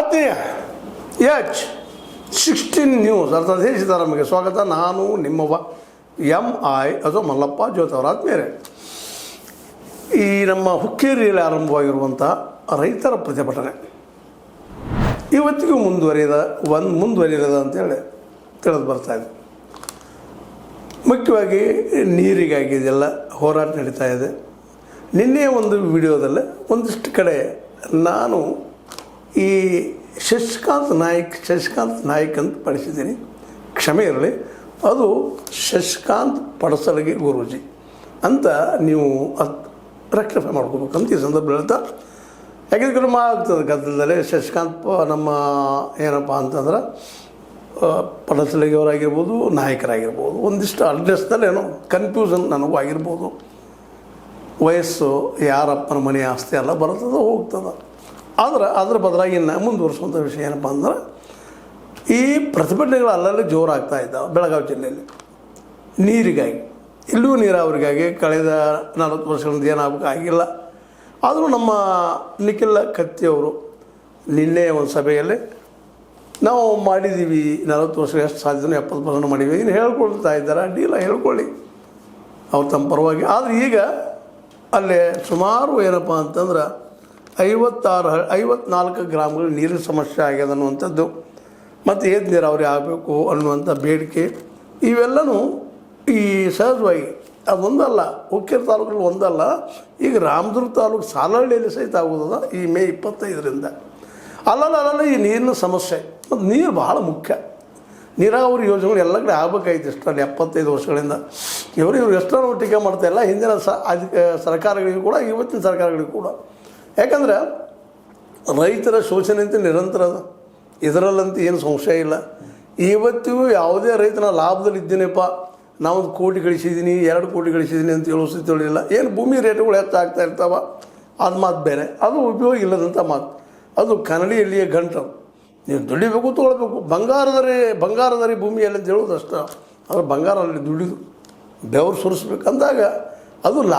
ಆತ್ಮೀಯ H16 news ಅರ್ಥಾತ್ ಸೀತಾರಾಮಗೆ ಸ್ವಾಗತ. ನಾನು ನಿಮ್ಮವ MI ಅಥವಾ ಮಲ್ಲಪ್ಪ ಜ್ಯೋತಿ ಅವರ ಆತ್ಮೀಯರೇ. ಈ ನಮ್ಮ ಹುಕ್ಕೇರಿಯಲ್ಲಿ ಆರಂಭವಾಗಿರುವಂಥ ರೈತರ ಪ್ರತಿಭಟನೆ ಇವತ್ತಿಗೂ ಮುಂದುವರಿಯದ ಅಂತೇಳಿ ತಿಳಿದು ಬರ್ತಾಯಿದೆ. ಮುಖ್ಯವಾಗಿ ನೀರಿಗಾಗಿ ಇದೆಲ್ಲ ಹೋರಾಟ ನಡೀತಾ ಇದೆ. ನಿನ್ನೆಯ ಒಂದು ವಿಡಿಯೋದಲ್ಲೇ ಒಂದಿಷ್ಟು ಕಡೆ ನಾನು ಈ ಶಶಿಕಾಂತ್ ನಾಯ್ಕ್ ಅಂತ ಪಡಿಸಿದ್ದೀನಿ, ಕ್ಷಮೆ ಇರಲಿ. ಅದು ಶಶಿಕಾಂತ್ ಪಡಸಲಗಿ ಗುರೂಜಿ ಅಂತ ನೀವು ರೆಕ್ಟಿಫೈ ಮಾಡ್ಕೋಬೇಕಂತ ಈ ಸಂದರ್ಭ ಹೇಳ್ತಾ, ಯಾಕೆಂದ್ರೆ ಕ್ರಮ ಆಗ್ತದೆ ಗದ್ದಲದಲ್ಲಿ. ಶಶಿಕಾಂತ್ ನಮ್ಮ ಏನಪ್ಪ ಅಂತಂದ್ರೆ ಪಡಸಲಗಿಯವರಾಗಿರ್ಬೋದು, ನಾಯಕರಾಗಿರ್ಬೋದು, ಒಂದಿಷ್ಟು ಅಡ್ರೆಸ್ದಲ್ಲಿ ಏನೋ ಕನ್ಫ್ಯೂಷನ್ ನನಗೂ ಆಗಿರ್ಬೋದು. ವಯಸ್ಸು ಯಾರಪ್ಪನ ಮನೆ ಆಸ್ತಿ ಎಲ್ಲ ಬರ್ತದೆ ಹೋಗ್ತದೆ. ಆದರೆ ಅದ್ರ ಬದಲಾಗಿ ಇನ್ನು ಮುಂದುವರಿಸುವಂಥ ವಿಷಯ ಏನಪ್ಪ ಅಂದ್ರೆ, ಈ ಪ್ರತಿಭಟನೆಗಳು ಅಲ್ಲಲ್ಲಿ ಜೋರಾಗ್ತಾ ಇದ್ದಾವೆ. ಬೆಳಗಾವಿ ಜಿಲ್ಲೆಯಲ್ಲಿ ನೀರಿಗಾಗಿ, ಇಲ್ಲೂ ನೀರಾವರಿಗಾಗಿ ಕಳೆದ 40 ವರ್ಷಗಳಿಂದ ಏನಾಗಬೇಕು ಆಗಿಲ್ಲ. ಆದರೂ ನಮ್ಮ ನಿಖಿಲ್ ಕತ್ತಿಯವರು ನಿನ್ನೆ ಒಂದು ಸಭೆಯಲ್ಲಿ ನಾವು ಮಾಡಿದ್ದೀವಿ 40 ವರ್ಷ ಎಷ್ಟು ಸಾಧ್ಯನೋ 70% ಮಾಡಿದ್ದೀವಿ, ಇನ್ನು ಹೇಳ್ಕೊಳ್ತಾ ಇದ್ದಾರೆ. ಅಡ್ಡಿಲ್ಲ, ಹೇಳ್ಕೊಳ್ಳಿ ಅವ್ರು ತಮ್ಮ ಪರವಾಗಿ. ಆದರೆ ಈಗ ಅಲ್ಲೇ ಸುಮಾರು ಏನಪ್ಪ ಅಂತಂದ್ರೆ 54 ಗ್ರಾಮಗಳು ನೀರಿನ ಸಮಸ್ಯೆ ಆಗ್ಯದ ಅನ್ನುವಂಥದ್ದು, ಮತ್ತು ಏದು ನೀರಾವರಿ ಆಗಬೇಕು ಅನ್ನುವಂಥ ಬೇಡಿಕೆ ಇವೆಲ್ಲನೂ ಈ ಸಹಜವಾಗಿ ಅದೊಂದಲ್ಲ, ಹುಕ್ಕೇರಿ ತಾಲೂಕಲ್ಲಿ ಒಂದಲ್ಲ, ಈಗ ರಾಮದುರ್ಗ ತಾಲೂಕು ಸಾಲಹಳ್ಳಿಯಲ್ಲಿ ಸಹಿತ ಆಗೋದದ ಈ ಮೇ 25ರಿಂದ. ಅಲ್ಲಲ್ಲ ಈ ನೀರಿನ ಸಮಸ್ಯೆ, ಮತ್ತು ನೀರು ಭಾಳ ಮುಖ್ಯ. ನೀರಾವರಿ ಯೋಜನೆಗಳು ಎಲ್ಲ ಕಡೆ ಆಗಬೇಕಾಯ್ತು ಇಷ್ಟರಲ್ಲಿ 75 ವರ್ಷಗಳಿಂದ. ಇವರು ಎಷ್ಟೋ ಟೀಕೆ ಮಾಡ್ತಾಯಿಲ್ಲ ಹಿಂದಿನ ಸರ್ಕಾರಗಳಿಗೂ ಕೂಡ, ಇವತ್ತಿನ ಸರ್ಕಾರಗಳಿಗೂ ಕೂಡ. ಯಾಕಂದ್ರೆ ರೈತರ ಶೋಷಣೆ ಅಂತ ನಿರಂತರ ಅದ, ಇದರಲ್ಲಂತೂ ಏನು ಸಂಶಯ ಇಲ್ಲ. ಇವತ್ತಿಗೂ ಯಾವುದೇ ರೈತನ ಲಾಭದಲ್ಲಿ ಇದ್ದೀನಪ್ಪ, ನಾವೊಂದು ಕೋಟಿ ಗಳಿಸಿದ್ದೀನಿ 2 ಕೋಟಿ ಗಳಿಸಿದ್ದೀನಿ ಅಂತ ಹೇಳೋ ಸ್ಥಿತಿ ತಿಳಿಲ್ಲ. ಏನು ಭೂಮಿ ರೇಟುಗಳು ಹೆಚ್ಚಾಗ್ತಾ ಇರ್ತಾವ, ಅದು ಮಾತು ಬೇರೆ, ಅದು ಉಪಯೋಗ ಇಲ್ಲದಂಥ ಮಾತು. ಅದು ಕನ್ನಡಿಯಲ್ಲಿಯೇ ಗಂಟು. ನೀವು ದುಡಿಬೇಕು, ತೊಗೊಳ್ಬೇಕು. ಬಂಗಾರದರಿ ಭೂಮಿಯಲ್ಲಿ ಅಂತ ಹೇಳೋದು ಅಷ್ಟೇ. ಆದರೆ ಬಂಗಾರಲ್ಲಿ ದುಡಿದು ಬೆವರು ಸುರಿಸ್ಬೇಕು ಅಂದಾಗ ಅದು